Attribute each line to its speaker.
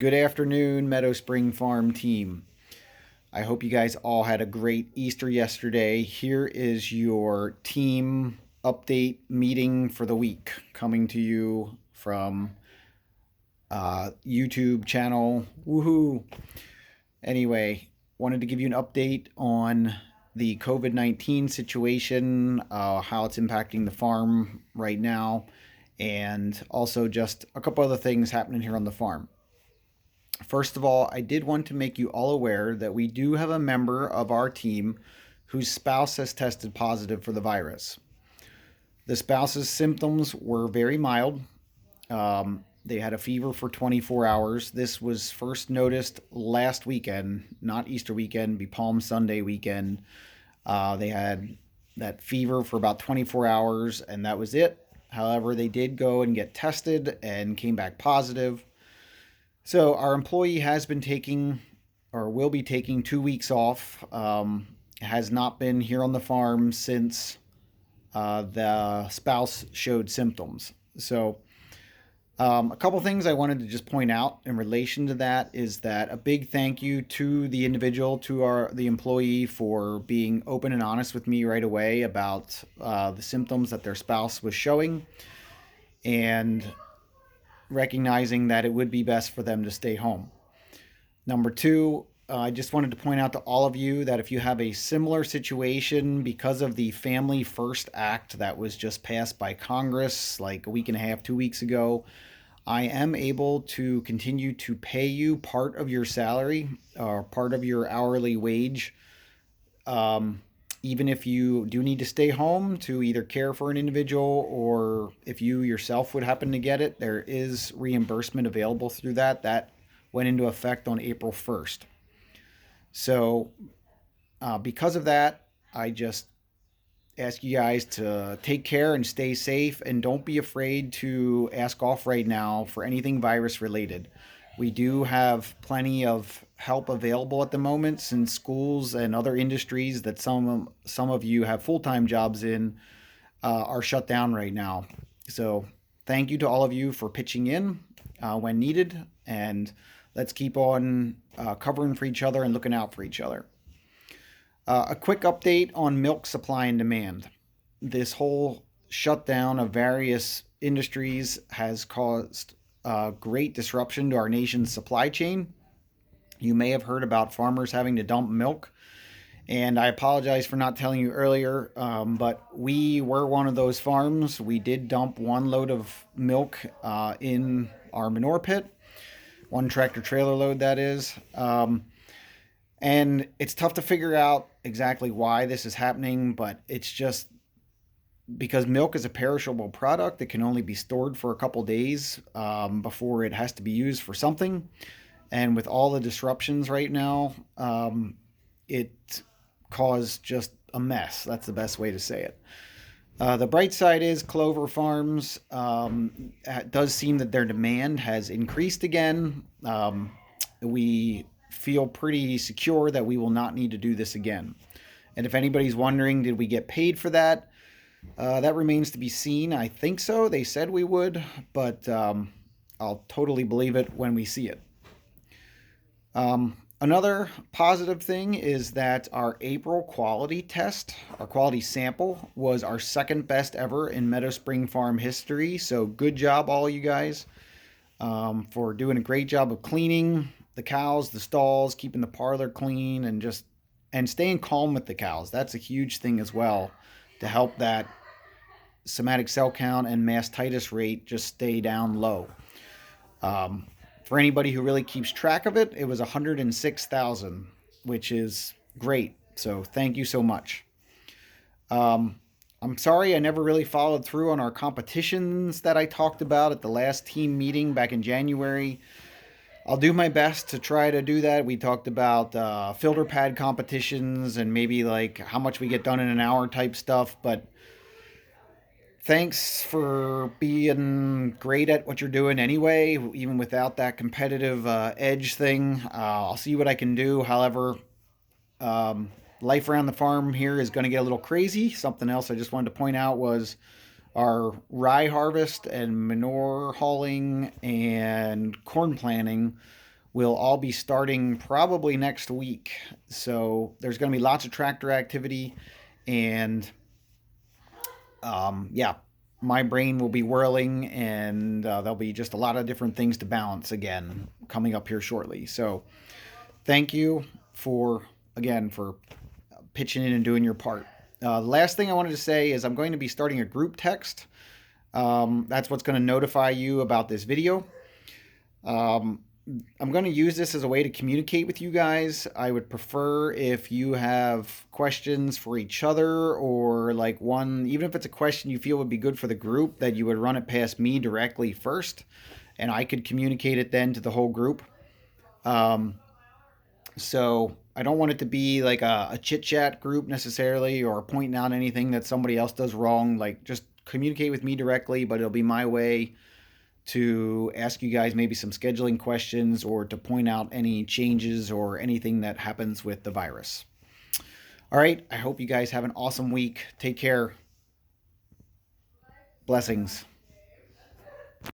Speaker 1: Good afternoon, Meadow Spring Farm team. I hope you guys all had a great Easter yesterday. Here is your team update meeting for the week coming to you from YouTube channel. Woohoo! Anyway, wanted to give you an update on the COVID 19 situation, how it's impacting the farm right now, and also just a couple other things happening here on the farm. First of all, I did want to make you all aware that we do have a member of our team whose spouse has tested positive for the virus. The spouse's symptoms were very mild. They had a fever for 24 hours. This was first noticed last weekend, not Easter weekend, be Palm Sunday weekend. They had that fever for about 24 hours, and that was it. However, they did go and get tested and came back positive. So our employee has been taking or will be taking 2 weeks off. Has not been here on the farm since the spouse showed symptoms. So a couple things I wanted to just point out in relation to that is that a big thank you to the individual, to the employee, for being open and honest with me right away about the symptoms that their spouse was showing, and recognizing that it would be best for them to stay home. Number two, I just wanted to point out to all of you that if you have a similar situation because of the Family First Act that was just passed by Congress like a week and a half, 2 weeks ago, I am able to continue to pay you part of your salary or part of your hourly wage, even if you do need to stay home to either care for an individual, or if you yourself would happen to get it, there is reimbursement available through that. That went into effect on April 1st. So, because of that, I just ask you guys to take care and stay safe, and don't be afraid to ask off right now for anything virus related. We do have plenty of help available at the moment, since schools and other industries that some of you have full-time jobs in are shut down right now. So thank you to all of you for pitching in when needed, and let's keep on covering for each other and looking out for each other. A quick update on milk supply and demand. This whole shutdown of various industries has caused great disruption to our nation's supply chain. You may have heard about farmers having to dump milk, and I apologize for not telling you earlier, but we were one of those farms. We did dump one load of milk in our manure pit, one tractor trailer load, that is. And it's tough to figure out exactly why this is happening, but it's just because milk is a perishable product that can only be stored for a couple days before it has to be used for something. And with all the disruptions right now, it caused just a mess. That's the best way to say it. The bright side is Clover Farms. It does seem that their demand has increased again. We feel pretty secure that we will not need to do this again. And if anybody's wondering, did we get paid for that? That remains to be seen. I think so. They said we would, but I'll totally believe it when we see it. Another positive thing is that our April quality test, our quality sample, was our second best ever in Meadow Spring Farm history. So good job, all you guys, for doing a great job of cleaning the cows, the stalls, keeping the parlor clean, and staying calm with the cows. That's a huge thing as well, to help that somatic cell count and mastitis rate just stay down low. For anybody who really keeps track of it, it was 106,000, which is great. So thank you so much. I'm sorry I never really followed through on our competitions that I talked about at the last team meeting back in January. I'll do my best to try to do that. We talked about filter pad competitions and maybe like how much we get done in an hour type stuff, but thanks for being great at what you're doing anyway, even without that competitive edge thing. I'll see what I can do. However, life around the farm here is going to get a little crazy. Something else I just wanted to point out was our rye harvest and manure hauling and corn planting will all be starting probably next week. So there's going to be lots of tractor activity, and yeah, my brain will be whirling, and there'll be just a lot of different things to balance again coming up here shortly. So thank you for, again, for pitching in and doing your part. The last thing I wanted to say is I'm going to be starting a group text. That's what's going to notify you about this video. I'm going to use this as a way to communicate with you guys. I would prefer if you have questions for each other, or like one, even if it's a question you feel would be good for the group, that you would run it past me directly first, and I could communicate it then to the whole group. Um, so I don't want it to be like a chit chat group necessarily, or pointing out anything that somebody else does wrong. Like, just communicate with me directly, but it'll be my way to ask you guys maybe some scheduling questions, or to point out any changes or anything that happens with the virus. All right, I hope you guys have an awesome week. Take care. Blessings.